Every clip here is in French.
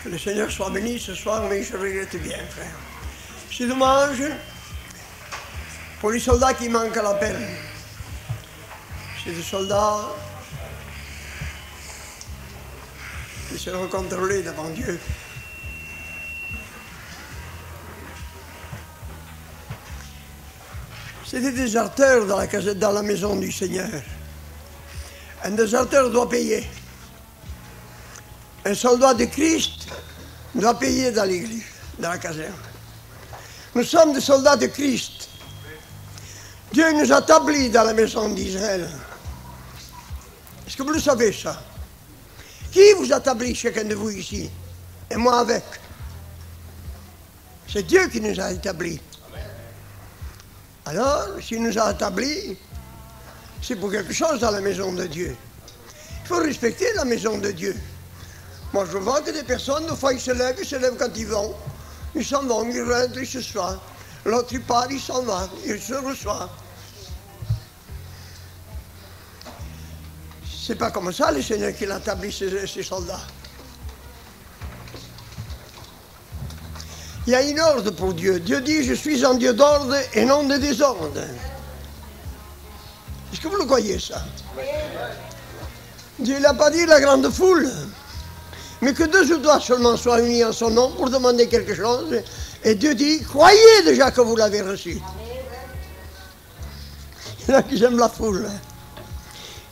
Que le Seigneur soit béni ce soir, mais je regrette bien, frère. C'est dommage pour les soldats qui manquent à l'appel. C'est des soldats qui seront contrôlés devant Dieu. C'est des déserteurs dans la maison du Seigneur. Un déserteur doit payer. Un soldat de Christ doit payer dans l'église, dans la caserne. Nous sommes des soldats de Christ. Dieu nous a établis dans la maison d'Israël. Est-ce que vous le savez, ça? Qui vous a établi, chacun de vous ici? Et moi avec. C'est Dieu qui nous a établis. Alors, s'il nous a établis, c'est pour quelque chose dans la maison de Dieu. Il faut respecter la maison de Dieu. Moi, je vois que des personnes, des fois, ils se lèvent quand ils vont. Ils s'en vont, ils rentrent, ils se soient. L'autre, il part, il s'en va, il se reçoit. C'est pas comme ça, le Seigneur, qu'il a établi ces soldats. Il y a une ordre pour Dieu. Dieu dit, je suis un Dieu d'ordre et non de désordre. Est-ce que vous le croyez, ça? Dieu n'a pas dit la grande foule, mais que 2 ou 3 seulement soient unis en son nom pour demander quelque chose. Et Dieu dit, croyez déjà que vous l'avez reçu. Il y en a qui aiment la foule.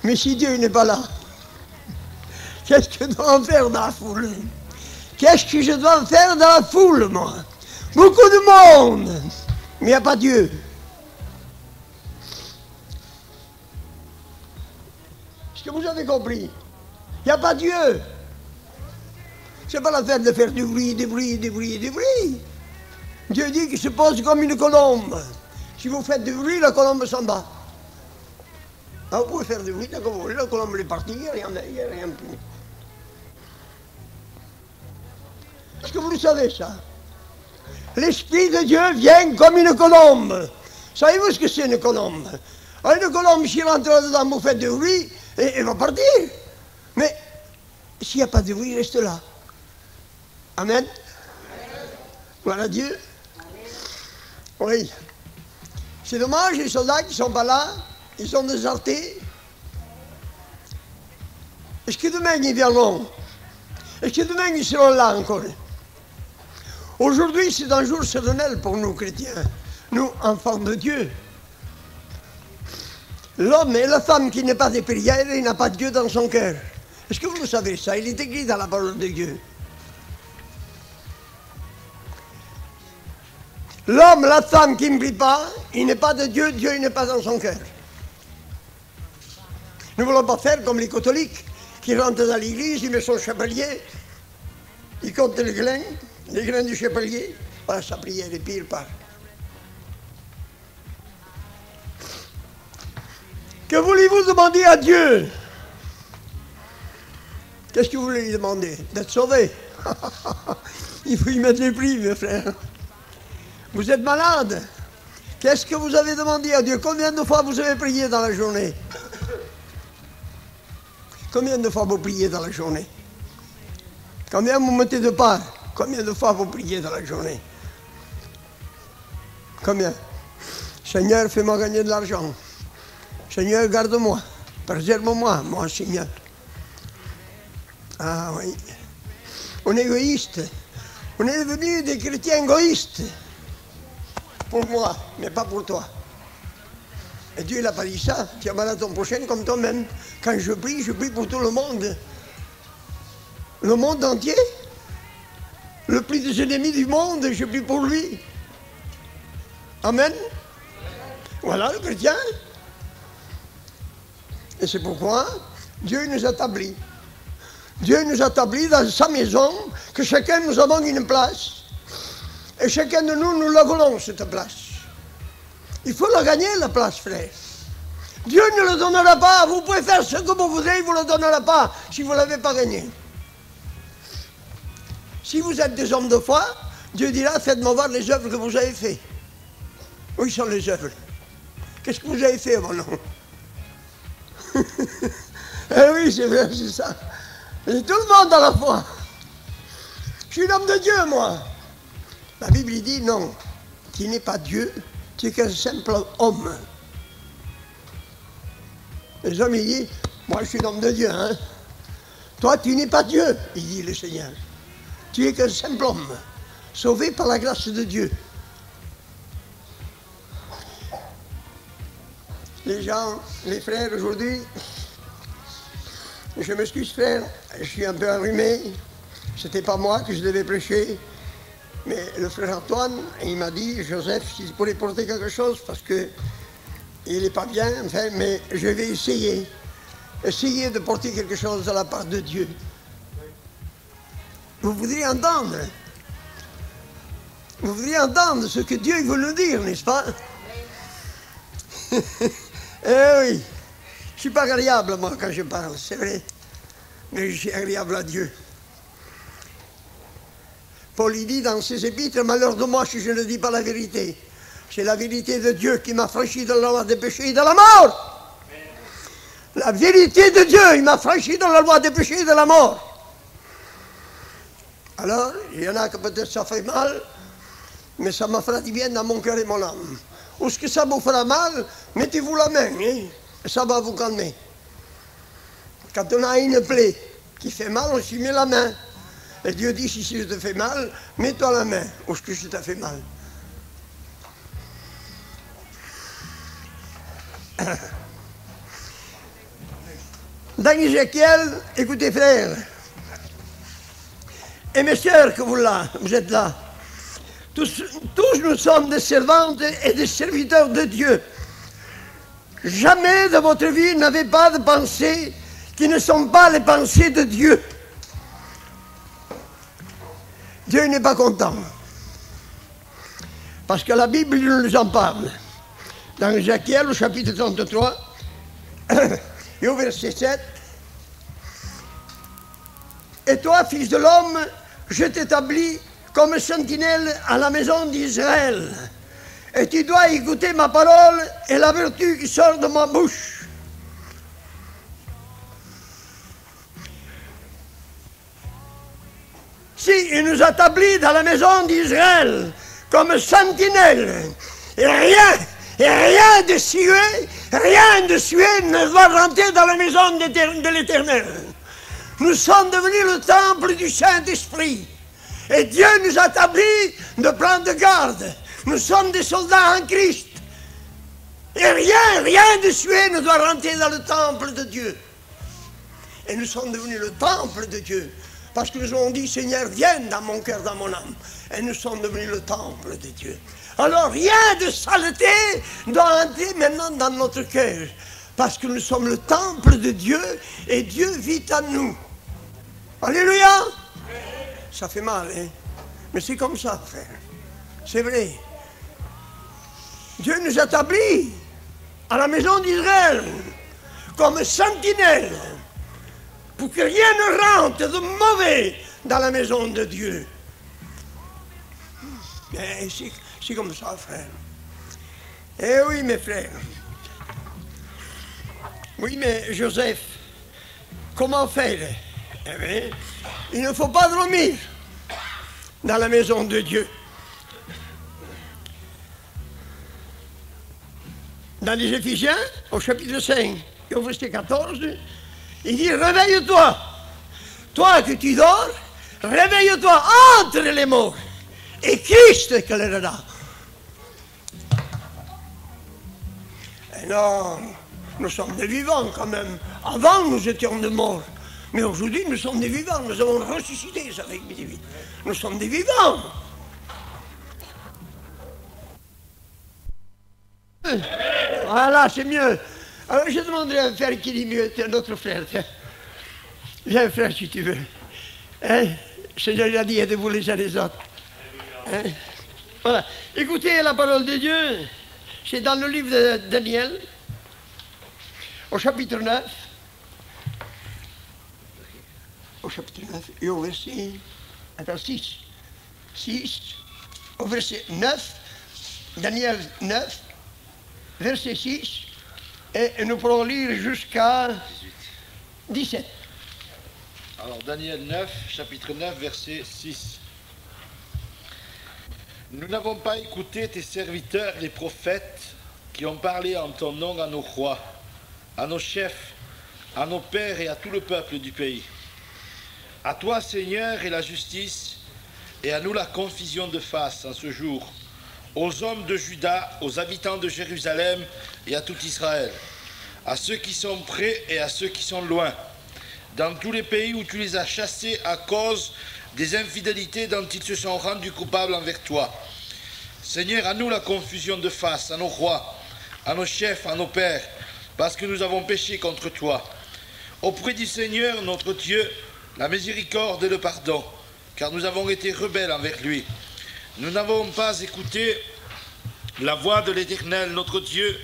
Mais si Dieu n'est pas là, qu'est-ce que je dois en faire dans la foule? Qu'est-ce que je dois en faire dans la foule, moi? Beaucoup de monde, mais il n'y a pas Dieu. Est-ce que vous avez compris? Il n'y a pas Dieu. C'est pas la peine de faire du bruit, du bruit, du bruit, du bruit. Dieu dit qu'il se pose comme une colombe. Si vous faites du bruit, la colombe s'en va. Ah, vous pouvez faire du bruit, d'accord, la colombe est partie, il n'y a rien plus. Est-ce que vous le savez, ça? L'Esprit de Dieu vient comme une colombe. Savez-vous ce que c'est une colombe? Alors, une colombe, s'il rentre là-dedans, vous faites du bruit, et elle va partir. Mais s'il n'y a pas de bruit, reste là. Amen. Voilà Dieu. Oui. C'est dommage, les soldats qui ne sont pas là, ils sont désertés. Est-ce que demain ils viendront? Est-ce que demain ils seront là encore? Aujourd'hui, c'est un jour solennel pour nous chrétiens, nous, enfants de Dieu. L'homme et la femme qui n'est pas des prières, il n'a pas Dieu dans son cœur. Est-ce que vous le savez, ça? Il est écrit dans la parole de Dieu. L'homme, la femme qui ne prie pas, il n'est pas de Dieu, Dieu il n'est pas dans son cœur. Nous ne voulons pas faire comme les catholiques qui rentrent dans l'église, ils mettent son chapelier, ils comptent les grains du chapelier. Voilà, sa prière est pire part. Que voulez-vous demander à Dieu? Qu'est-ce que vous voulez lui demander? D'être sauvé. Il faut y mettre les prix, mes frères. Vous êtes malade. Qu'est-ce que vous avez demandé à Dieu? Combien de fois vous avez prié dans la journée? Combien de fois vous priez dans la journée? Combien vous mettez de part? Combien de fois vous priez dans la journée? Combien? Seigneur, fais-moi gagner de l'argent. Seigneur, garde-moi. Préserve-moi, mon Seigneur. Ah oui. On est égoïste. On est devenus des chrétiens égoïstes. Pour moi, mais pas pour toi. Et Dieu n'a pas dit ça. Tu as mal à ton prochain comme toi-même. Quand je prie pour tout le monde. Le monde entier. Le plus des ennemis du monde, je prie pour lui. Amen. Voilà le chrétien. Et c'est pourquoi Dieu nous a établis. Dieu nous a établis dans sa maison, que chacun nous avons une place. Et chacun de nous, nous la voulons, cette place. Il faut la gagner, la place, frère. Dieu ne le donnera pas. Vous pouvez faire ce que vous voudrez, il ne vous le donnera pas si vous ne l'avez pas gagné. Si vous êtes des hommes de foi, Dieu dira, faites-moi voir les œuvres que vous avez faites. Où sont les œuvres? Qu'est-ce que vous avez fait, mon nom? Eh oui, c'est vrai, c'est ça. Et tout le monde a la foi. Je suis l'homme de Dieu, moi. La Bible dit non, tu n'es pas Dieu, tu es qu'un simple homme. Les hommes, ils disent, moi je suis l'homme de Dieu, hein. Toi, tu n'es pas Dieu, il dit le Seigneur. Tu es qu'un simple homme, sauvé par la grâce de Dieu. Les gens, les frères aujourd'hui, je m'excuse frère, je suis un peu allumé, c'était pas moi que je devais prêcher, mais le frère Antoine, il m'a dit, Joseph, si tu pourrais porter quelque chose, parce que il n'est pas bien, enfin, mais je vais essayer de porter quelque chose de la part de Dieu. Vous voudriez entendre ce que Dieu veut nous dire, n'est-ce pas? Eh oui, je ne suis pas agréable, moi, quand je parle, c'est vrai, mais je suis agréable à Dieu. Paul il dit dans ses épîtres, malheur de moi si je ne dis pas la vérité. C'est la vérité de Dieu qui m'a franchi de la loi des péchés et de la mort. La vérité de Dieu, il m'a franchi dans la loi des péchés et de la mort. Alors, il y en a que peut-être ça fait mal, mais ça m'a fait du bien dans mon cœur et mon âme. Ou ce que ça vous fera mal, mettez-vous la main, hein, et ça va vous calmer. Quand on a une plaie qui fait mal, on s'y met la main. Et Dieu dit, si je te fais mal, mets-toi la main, ou ce que je t'ai fait mal. Dans Ézéchiel, écoutez frères, et mes sœurs que vous êtes là, tous nous sommes des servantes et des serviteurs de Dieu. Jamais de votre vie n'avez pas de pensées qui ne sont pas les pensées de Dieu. Dieu n'est pas content. Parce que la Bible nous en parle. Dans Ézéchiel, au chapitre 33, et au verset 7, « Et toi, fils de l'homme, je t'établis comme sentinelle à la maison d'Israël. Et tu dois écouter ma parole et la vertu qui sort de ma bouche. » Si il nous établit dans la maison d'Israël comme sentinelle, et rien de sué ne va rentrer dans la maison de l'Éternel. Nous sommes devenus le temple du Saint-Esprit. Et Dieu nous a établis de prendre garde. Nous sommes des soldats en Christ. Et rien de sué ne doit rentrer dans le temple de Dieu. Et nous sommes devenus le temple de Dieu. Parce que nous avons dit, Seigneur, viens dans mon cœur, dans mon âme. Et nous sommes devenus le temple de Dieu. Alors rien de saleté doit entrer maintenant dans notre cœur. Parce que nous sommes le temple de Dieu et Dieu vit en nous. Alléluia! Ça fait mal, hein? Mais c'est comme ça, frère. C'est vrai. Dieu nous établit à la maison d'Israël comme sentinelle pour que rien ne rentre de mauvais dans la maison de Dieu. Mais c'est comme ça, frère. Eh oui, mes frères. Oui, mais Joseph, comment faire? Eh bien, il ne faut pas dormir dans la maison de Dieu. Dans les Éphésiens, au chapitre 5, et au verset 14, il dit, réveille-toi, toi que tu dors, réveille-toi entre les morts, et Christ éclairera. Et non, nous sommes des vivants quand même. Avant, nous étions des morts. Mais aujourd'hui, nous sommes des vivants. Nous avons ressuscité avec Dieu. Nous sommes des vivants. Voilà, c'est mieux. Alors, je demanderai à un frère qui dit mieux, notre frère. Viens, frère, si tu veux. Hein? Le Seigneur a dit, aidez-vous les uns les autres. Hein? Voilà. Écoutez la parole de Dieu. C'est dans le livre de Daniel, au chapitre 9. Au chapitre 9 et au verset 6. Au verset 9, Daniel 9, verset 6, et nous pourrons lire jusqu'à 17. Alors Daniel 9, chapitre 9, verset 6. Nous n'avons pas écouté tes serviteurs, les prophètes, qui ont parlé en ton nom à nos rois, à nos chefs, à nos pères et à tout le peuple du pays. À toi, Seigneur, est la justice, et à nous la confusion de face en ce jour, aux hommes de Juda, aux habitants de Jérusalem et à tout Israël, à ceux qui sont près et à ceux qui sont loin, dans tous les pays où tu les as chassés à cause des infidélités dont ils se sont rendus coupables envers toi. Seigneur, à nous la confusion de face, à nos rois, à nos chefs, à nos pères, parce que nous avons péché contre toi. Auprès du Seigneur, notre Dieu, la miséricorde et le pardon, car nous avons été rebelles envers lui. Nous n'avons pas écouté la voix de l'Éternel, notre Dieu,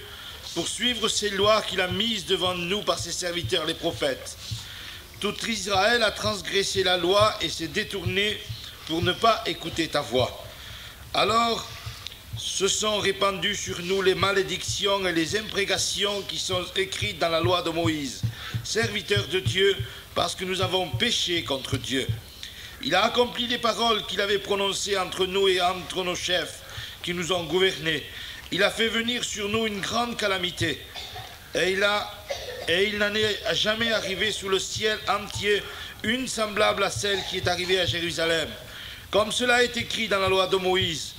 pour suivre ses lois qu'il a mises devant nous par ses serviteurs les prophètes. Tout Israël a transgressé la loi et s'est détourné pour ne pas écouter ta voix. Alors se sont répandues sur nous les malédictions et les imprécations qui sont écrites dans la loi de Moïse, serviteur de Dieu, parce que nous avons péché contre Dieu. Il a accompli les paroles qu'il avait prononcées entre nous et entre nos chefs qui nous ont gouvernés. Il a fait venir sur nous une grande calamité. Et il n'en est jamais arrivé sous le ciel entier une semblable à celle qui est arrivée à Jérusalem. Comme cela est écrit dans la loi de Moïse,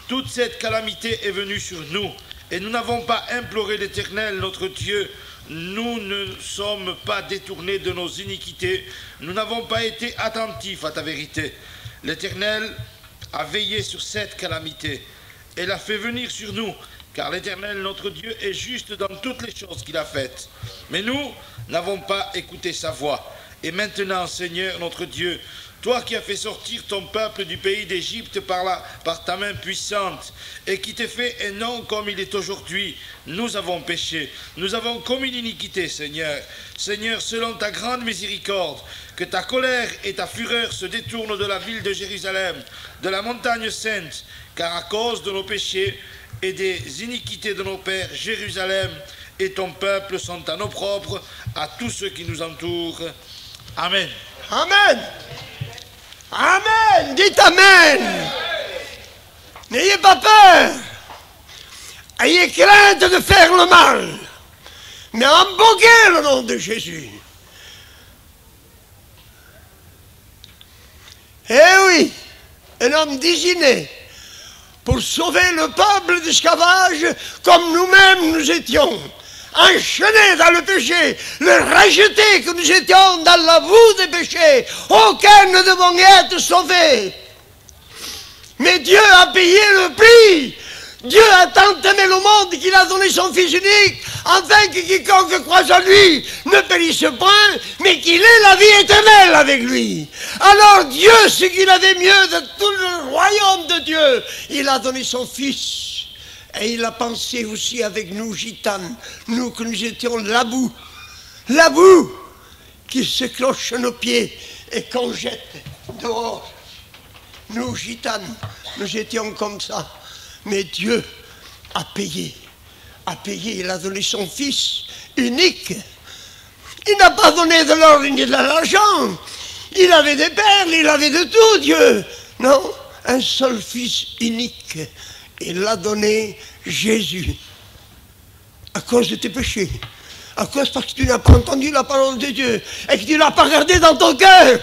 toute cette calamité est venue sur nous, et nous n'avons pas imploré l'Éternel, notre Dieu. Nous ne sommes pas détournés de nos iniquités, nous n'avons pas été attentifs à ta vérité. L'Éternel a veillé sur cette calamité et l'a fait venir sur nous, car l'Éternel, notre Dieu, est juste dans toutes les choses qu'il a faites. Mais nous n'avons pas écouté sa voix. Et maintenant, Seigneur, notre Dieu, toi qui as fait sortir ton peuple du pays d'Égypte par ta main puissante, et qui t'es fait un nom comme il est aujourd'hui, nous avons péché, nous avons commis l'iniquité, Seigneur. Seigneur, selon ta grande miséricorde, que ta colère et ta fureur se détournent de la ville de Jérusalem, de la montagne sainte, car à cause de nos péchés et des iniquités de nos pères, Jérusalem et ton peuple sont à nos propres, à tous ceux qui nous entourent. Amen. Amen. Amen. Dites Amen. N'ayez pas peur. Ayez crainte de faire le mal, mais invoquez le nom de Jésus. Eh oui, un homme désigné pour sauver le peuple d'esclavage comme nous-mêmes nous étions, enchaînés dans le péché, le rejetés que nous étions dans la boue des péchés, aucun ne devons être sauvés. Mais Dieu a payé le prix. Dieu a tant aimé le monde qu'il a donné son Fils unique, afin que quiconque croit en lui ne périsse point, mais qu'il ait la vie éternelle avec lui. Alors Dieu, ce qu'il avait mieux de tout le royaume de Dieu, il a donné son Fils. Et il a pensé aussi avec nous, gitanes, nous que nous étions la boue qui se cloche à nos pieds et qu'on jette dehors. Nous, gitanes, nous étions comme ça. Mais Dieu a payé, il a donné son Fils unique. Il n'a pas donné de l'or ni de l'argent. Il avait des perles, il avait de tout, Dieu. Non, un seul Fils unique. Il l'a donné, Jésus, à cause de tes péchés, à cause parce que tu n'as pas entendu la parole de Dieu et que tu ne l'as pas gardée dans ton cœur.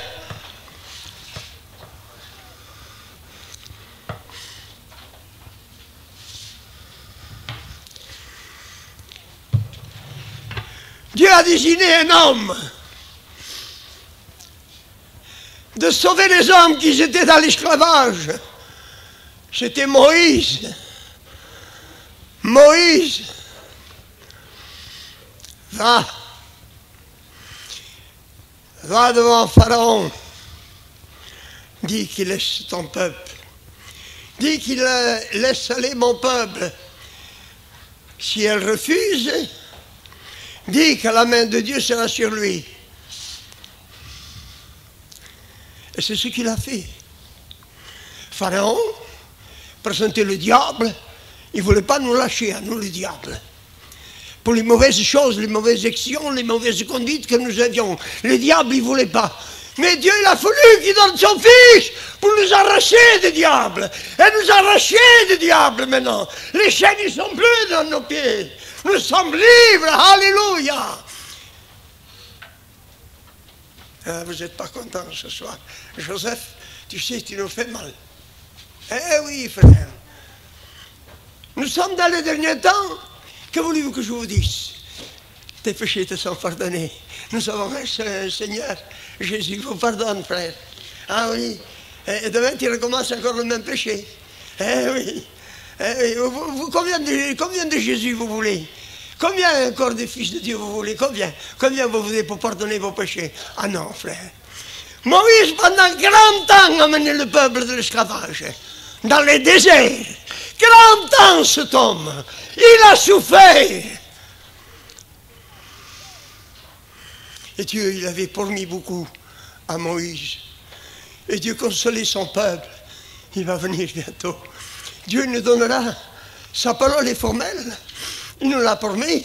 Dieu a désigné un homme de sauver les hommes qui étaient dans l'esclavage. C'était Moïse. Moïse, va devant Pharaon, dis qu'il laisse ton peuple, dis qu'il laisse aller mon peuple. Si elle refuse, dis que la main de Dieu sera sur lui. Et c'est ce qu'il a fait. Pharaon présentait le diable. Il ne voulait pas nous lâcher à nous, le diable. Pour les mauvaises choses, les mauvaises actions, les mauvaises conduites que nous avions. Le diable, il ne voulait pas Mais Dieu, il a fallu qu'il donne son Fils pour nous arracher des diables. Et nous arracher des diables maintenant. Les chaînes ne sont plus dans nos pieds. Nous sommes libres. Alléluia. Ah, vous n'êtes pas content ce soir. Joseph, tu sais, tu nous fais mal. Eh oui, frère. Nous sommes dans les derniers temps. Que voulez-vous que je vous dise? Tes péchés te sont pardonnés. Nous avons un Seigneur. Jésus vous pardonne, frère. Ah oui. Et demain, tu recommences encore le même péché. Eh oui. Eh oui. Combien de Jésus vous voulez? Combien encore de fils de Dieu vous voulez? Combien vous voulez pour pardonner vos péchés? Ah non, frère. Moïse, pendant 40 ans, a mené le peuple de l'esclavage. Dans les déserts. 40 ans, cet homme. Il a souffert. Et Dieu, il avait promis beaucoup à Moïse. Et Dieu consolait son peuple. Il va venir bientôt. Dieu nous donnera, sa parole est formelle. Il nous l'a promis.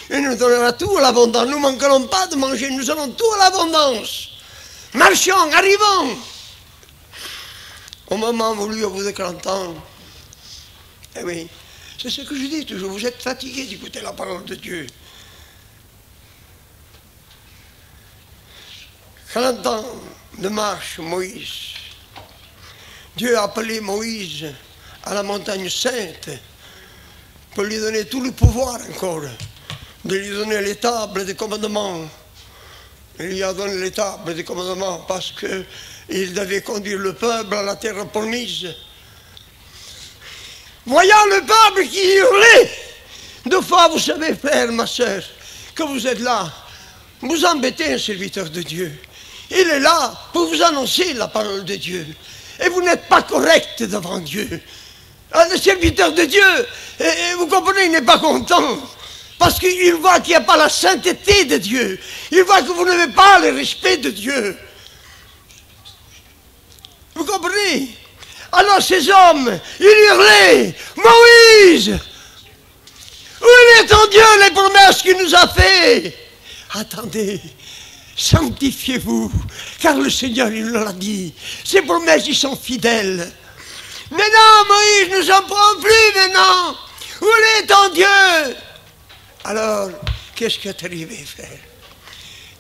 Il nous donnera tout à l'abondance. Nous ne manquerons pas de manger. Nous aurons tout à l'abondance. Marchons, arrivons. Au moment voulu, au bout de 40 ans. Eh oui, c'est ce que je dis toujours. Vous êtes fatigués d'écouter la parole de Dieu. 40 ans de marche, Moïse. Dieu a appelé Moïse à la montagne sainte pour lui donner tout le pouvoir encore, de lui donner les tables de commandement. Il lui a donné les tables de commandement parce qu'il devait conduire le peuple à la terre promise. Voyant le peuple qui hurlait, deux fois, vous savez, frère, ma soeur, que vous êtes là, vous embêtez un serviteur de Dieu. Il est là pour vous annoncer la parole de Dieu. Et vous n'êtes pas correct devant Dieu. Le serviteur de Dieu, vous comprenez, il n'est pas content. Parce qu'il voit qu'il n'y a pas la sainteté de Dieu. Il voit que vous n'avez pas le respect de Dieu. Vous comprenez? Alors ces hommes, ils hurlaient, Moïse, où est ton Dieu, les promesses qu'il nous a fait? Attendez, sanctifiez-vous, car le Seigneur, il nous l'a dit. Ses promesses, ils sont fidèles. Mais non, Moïse, nous n'en prenons plus maintenant. Où est ton Dieu? Alors, qu'est-ce qui est arrivé, frère?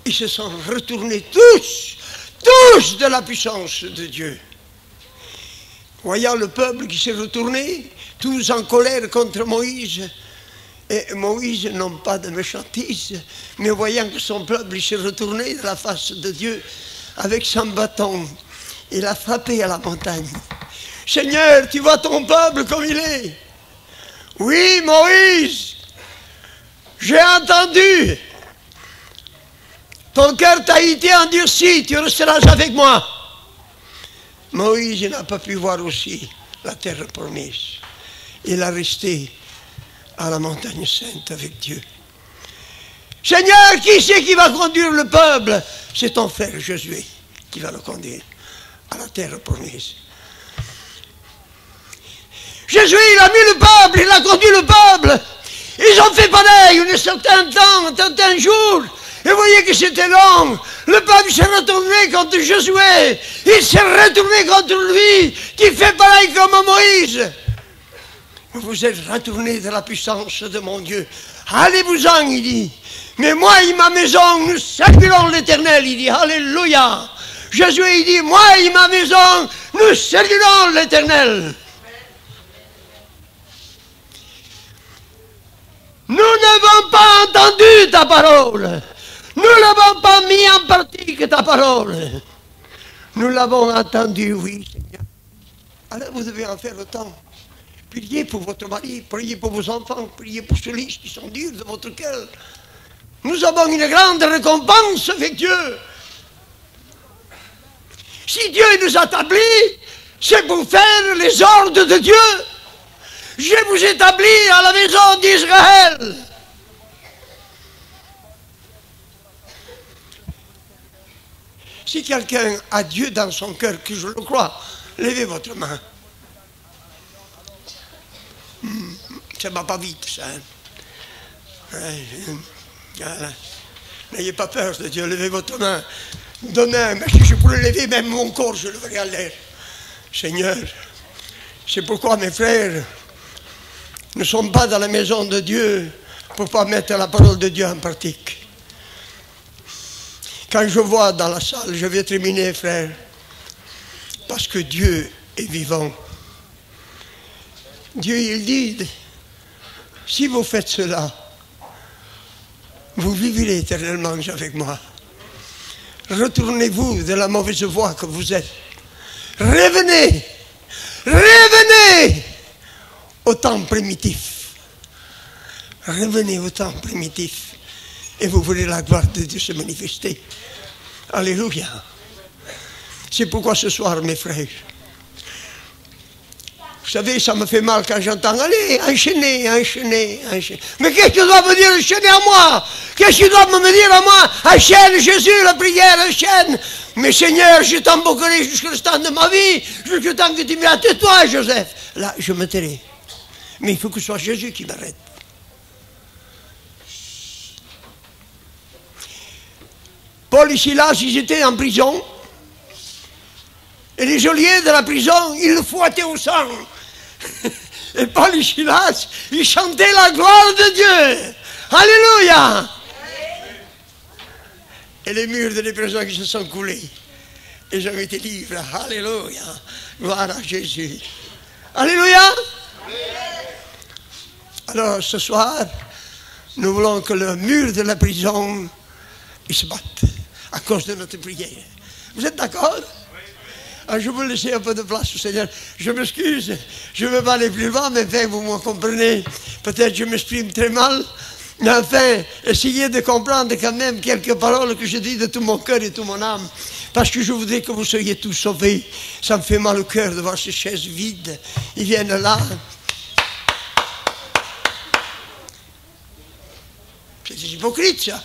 Ils se sont retournés tous de la puissance de Dieu. Voyant le peuple qui s'est retourné, tous en colère contre Moïse, et Moïse, non pas de méchantise, mais voyant que son peuple s'est retourné de la face de Dieu, avec son bâton, il a frappé à la montagne. Seigneur, tu vois ton peuple comme il est. Oui, Moïse, j'ai entendu. Ton cœur t'a été endurci, tu resteras avec moi. Moïse n'a pas pu voir aussi la terre promise. Il a resté à la montagne sainte avec Dieu. Seigneur, qui c'est qui va conduire le peuple? C'est ton frère Josué qui va le conduire à la terre promise. Josué, il a mis le peuple, il a conduit le peuple. Ils ont fait pareil un certain temps, un certain jour. Et vous voyez que c'était long. Le peuple s'est retourné contre Josué. Il s'est retourné contre lui, qui fait pareil comme Moïse. Vous vous êtes retourné de la puissance de mon Dieu. Allez-vous-en, il dit. Mais moi et ma maison, nous servirons l'Éternel, il dit. Alléluia. Josué, il dit, moi et ma maison, nous servirons l'Éternel. Nous n'avons pas entendu ta parole. Nous n'avons pas mis en pratique ta parole. Nous l'avons entendu, oui, Seigneur. Alors vous devez en faire autant. Priez pour votre mari, priez pour vos enfants, priez pour ceux qui sont durs de votre cœur. Nous avons une grande récompense avec Dieu. Si Dieu nous établit, c'est pour faire les ordres de Dieu. Je vous établis à la maison d'Israël. Si quelqu'un a Dieu dans son cœur, que je le crois, levez votre main. Ça ne va pas vite, ça. Voilà. N'ayez pas peur de Dieu, levez votre main. Demain, mais si je pourrais lever même mon corps, je le verrai à l'air. Seigneur, c'est pourquoi mes frères ne sommes pas dans la maison de Dieu pour ne pas mettre la parole de Dieu en pratique. Quand je vois dans la salle, je vais terminer, frère, parce que Dieu est vivant. Dieu, il dit, si vous faites cela, vous vivrez éternellement avec moi. Retournez-vous de la mauvaise voie que vous êtes. Revenez, revenez au temps primitif. Revenez au temps primitif et vous verrez la gloire de Dieu se manifester. Alléluia. C'est pourquoi ce soir, mes frères, vous savez, ça me fait mal quand j'entends, allez, enchaînez, enchaînez, enchaînez. Mais qu'est-ce que tu dois me dire, enchaîner à moi? Qu'est-ce que tu dois me dire à moi? Enchaîne, Jésus, la prière, enchaîne. Mais Seigneur, je t'invoquerai jusqu'au temps de ma vie, jusqu'au temps que tu m'as tais-toi, Joseph. Là, je me tairai. Mais il faut que ce soit Jésus qui m'arrête. Paul et Silas, ils étaient en prison. Et les geôliers de la prison, ils le fouettaient au sang. Et Paul et Silas, ils chantaient la gloire de Dieu. Alléluia. Et les murs de la prison qui se sont coulés. Ils ont été libres. Alléluia. Gloire à Jésus. Alléluia. Alors ce soir, nous voulons que le mur de la prison, il se batte à cause de notre prière. Vous êtes d'accord? Je vous laisse un peu de place au Seigneur. Je m'excuse, je ne veux pas aller plus loin, mais enfin, vous me comprenez. Peut-être je m'exprime très mal, mais enfin, essayez de comprendre quand même quelques paroles que je dis de tout mon cœur et de toute mon âme. Parce que je voudrais que vous soyez tous sauvés. Ça me fait mal au cœur de voir ces chaises vides. Ils viennent là. C'est hypocrite, ça.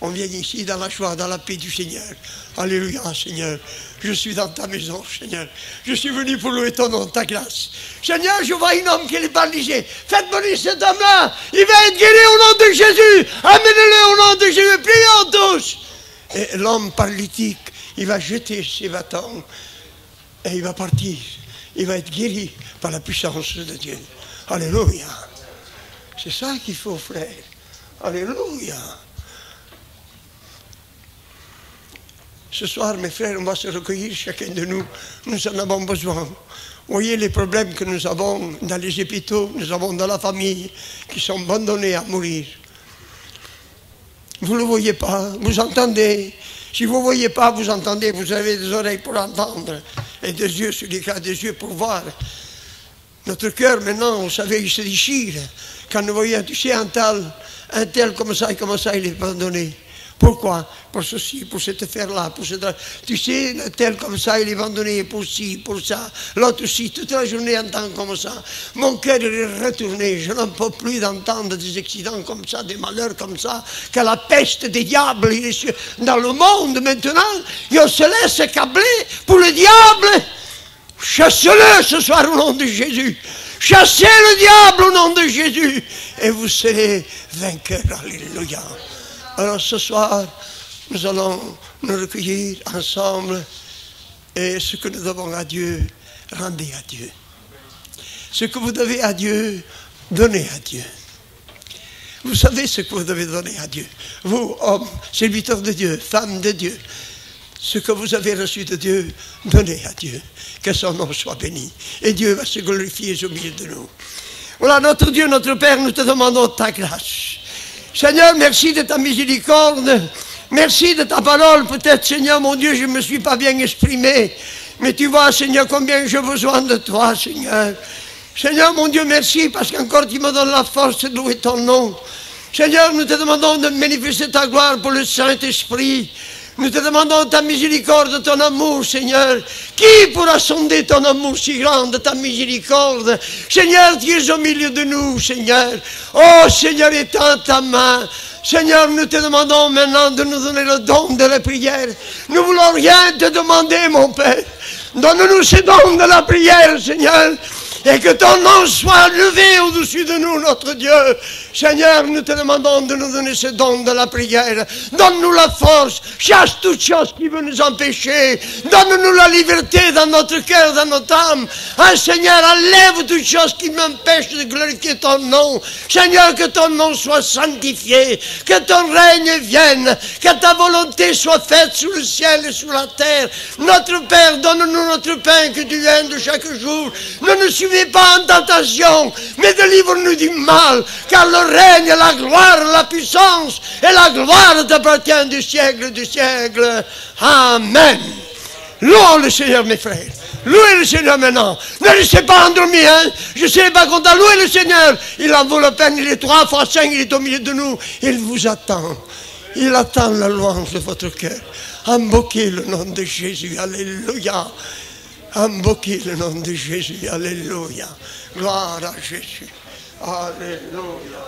On vient ici dans la joie, dans la paix du Seigneur. Alléluia, Seigneur. Je suis dans ta maison, Seigneur. Je suis venu pour louer ton nom, ta grâce. Seigneur, je vois un homme qui est paralysé. Faites venir cet homme-là. Il va être guéri au nom de Jésus. Amenez-le au nom de Jésus. Prions tous. Et l'homme paralytique, il va jeter ses bâtons et il va partir. Il va être guéri par la puissance de Dieu. Alléluia. C'est ça qu'il faut, frère. Alléluia. Ce soir, mes frères, on va se recueillir, chacun de nous. Nous en avons besoin. Voyez les problèmes que nous avons dans les hôpitaux, nous avons dans la famille, qui sont abandonnés à mourir. Vous ne le voyez pas, vous entendez. Si vous ne voyez pas, vous entendez, vous avez des oreilles pour entendre et des yeux sur les cas, des yeux pour voir. Notre cœur, maintenant, vous savez, il se déchire. Quand nous voyons, tu sais, un tel comme ça, il est abandonné. Pourquoi? Pour ceci, pour cette affaire-là, pour cette... Tu sais, tel comme ça, il est abandonné pour ci, pour ça. L'autre aussi, toute la journée entend comme ça. Mon cœur est retourné. Je n'en peux plus d'entendre des accidents comme ça, des malheurs comme ça. Que la peste des diables il est dans le monde maintenant. Et on se laisse accabler pour le diable. Chassez-le ce soir au nom de Jésus. Chassez le diable au nom de Jésus. Et vous serez vainqueurs. Alléluia. Alors ce soir, nous allons nous recueillir ensemble et ce que nous devons à Dieu, rendez à Dieu. Ce que vous devez à Dieu, donnez à Dieu. Vous savez ce que vous devez donner à Dieu. Vous, hommes, serviteurs de Dieu, femmes de Dieu, ce que vous avez reçu de Dieu, donnez à Dieu. Que son nom soit béni. Et Dieu va se glorifier au milieu de nous. Voilà, notre Dieu, notre Père, nous te demandons ta grâce. Seigneur, merci de ta miséricorde, merci de ta parole. Peut-être, Seigneur, mon Dieu, je ne me suis pas bien exprimé, mais tu vois, Seigneur, combien j'ai besoin de toi, Seigneur. Seigneur, mon Dieu, merci, parce qu'encore tu me donnes la force de louer ton nom. Seigneur, nous te demandons de manifester ta gloire pour le Saint-Esprit. Nous te demandons ta miséricorde, ton amour, Seigneur. Qui pourra sonder ton amour si grand, de ta miséricorde? Seigneur, tu es au milieu de nous, Seigneur. Oh, Seigneur, étends ta main. Seigneur, nous te demandons maintenant de nous donner le don de la prière. Nous ne voulons rien te demander, mon Père. Donne-nous ce don de la prière, Seigneur. et que ton nom soit levé au-dessus de nous, notre Dieu. Seigneur, nous te demandons de nous donner ce don de la prière. Donne-nous la force, chasse toute chose qui veut nous empêcher. Donne-nous la liberté dans notre cœur, dans notre âme. Ah, Seigneur, enlève toute chose qui m'empêche de glorifier ton nom. Seigneur, que ton nom soit sanctifié, que ton règne vienne, que ta volonté soit faite sous le ciel et sous la terre. Notre Père, donne-nous notre pain que tu viennes de chaque jour. Ne nous suivez pas en tentation, mais délivre-nous du mal, car le règne, la gloire, la puissance et la gloire t'appartiennent du siècle du siècle. Amen. Louons le Seigneur, mes frères. Louez le Seigneur maintenant. Ne laissez pas endormir, hein. Je ne serai pas content. Louez le Seigneur. Il en vaut la peine. Il est 3 fois 5. Il est au milieu de nous. Il vous attend. Il attend la louange de votre cœur. Invoquez le nom de Jésus. Alléluia. Invoquez le nom de Jésus. Alléluia. Gloire à Jésus. Alléluia.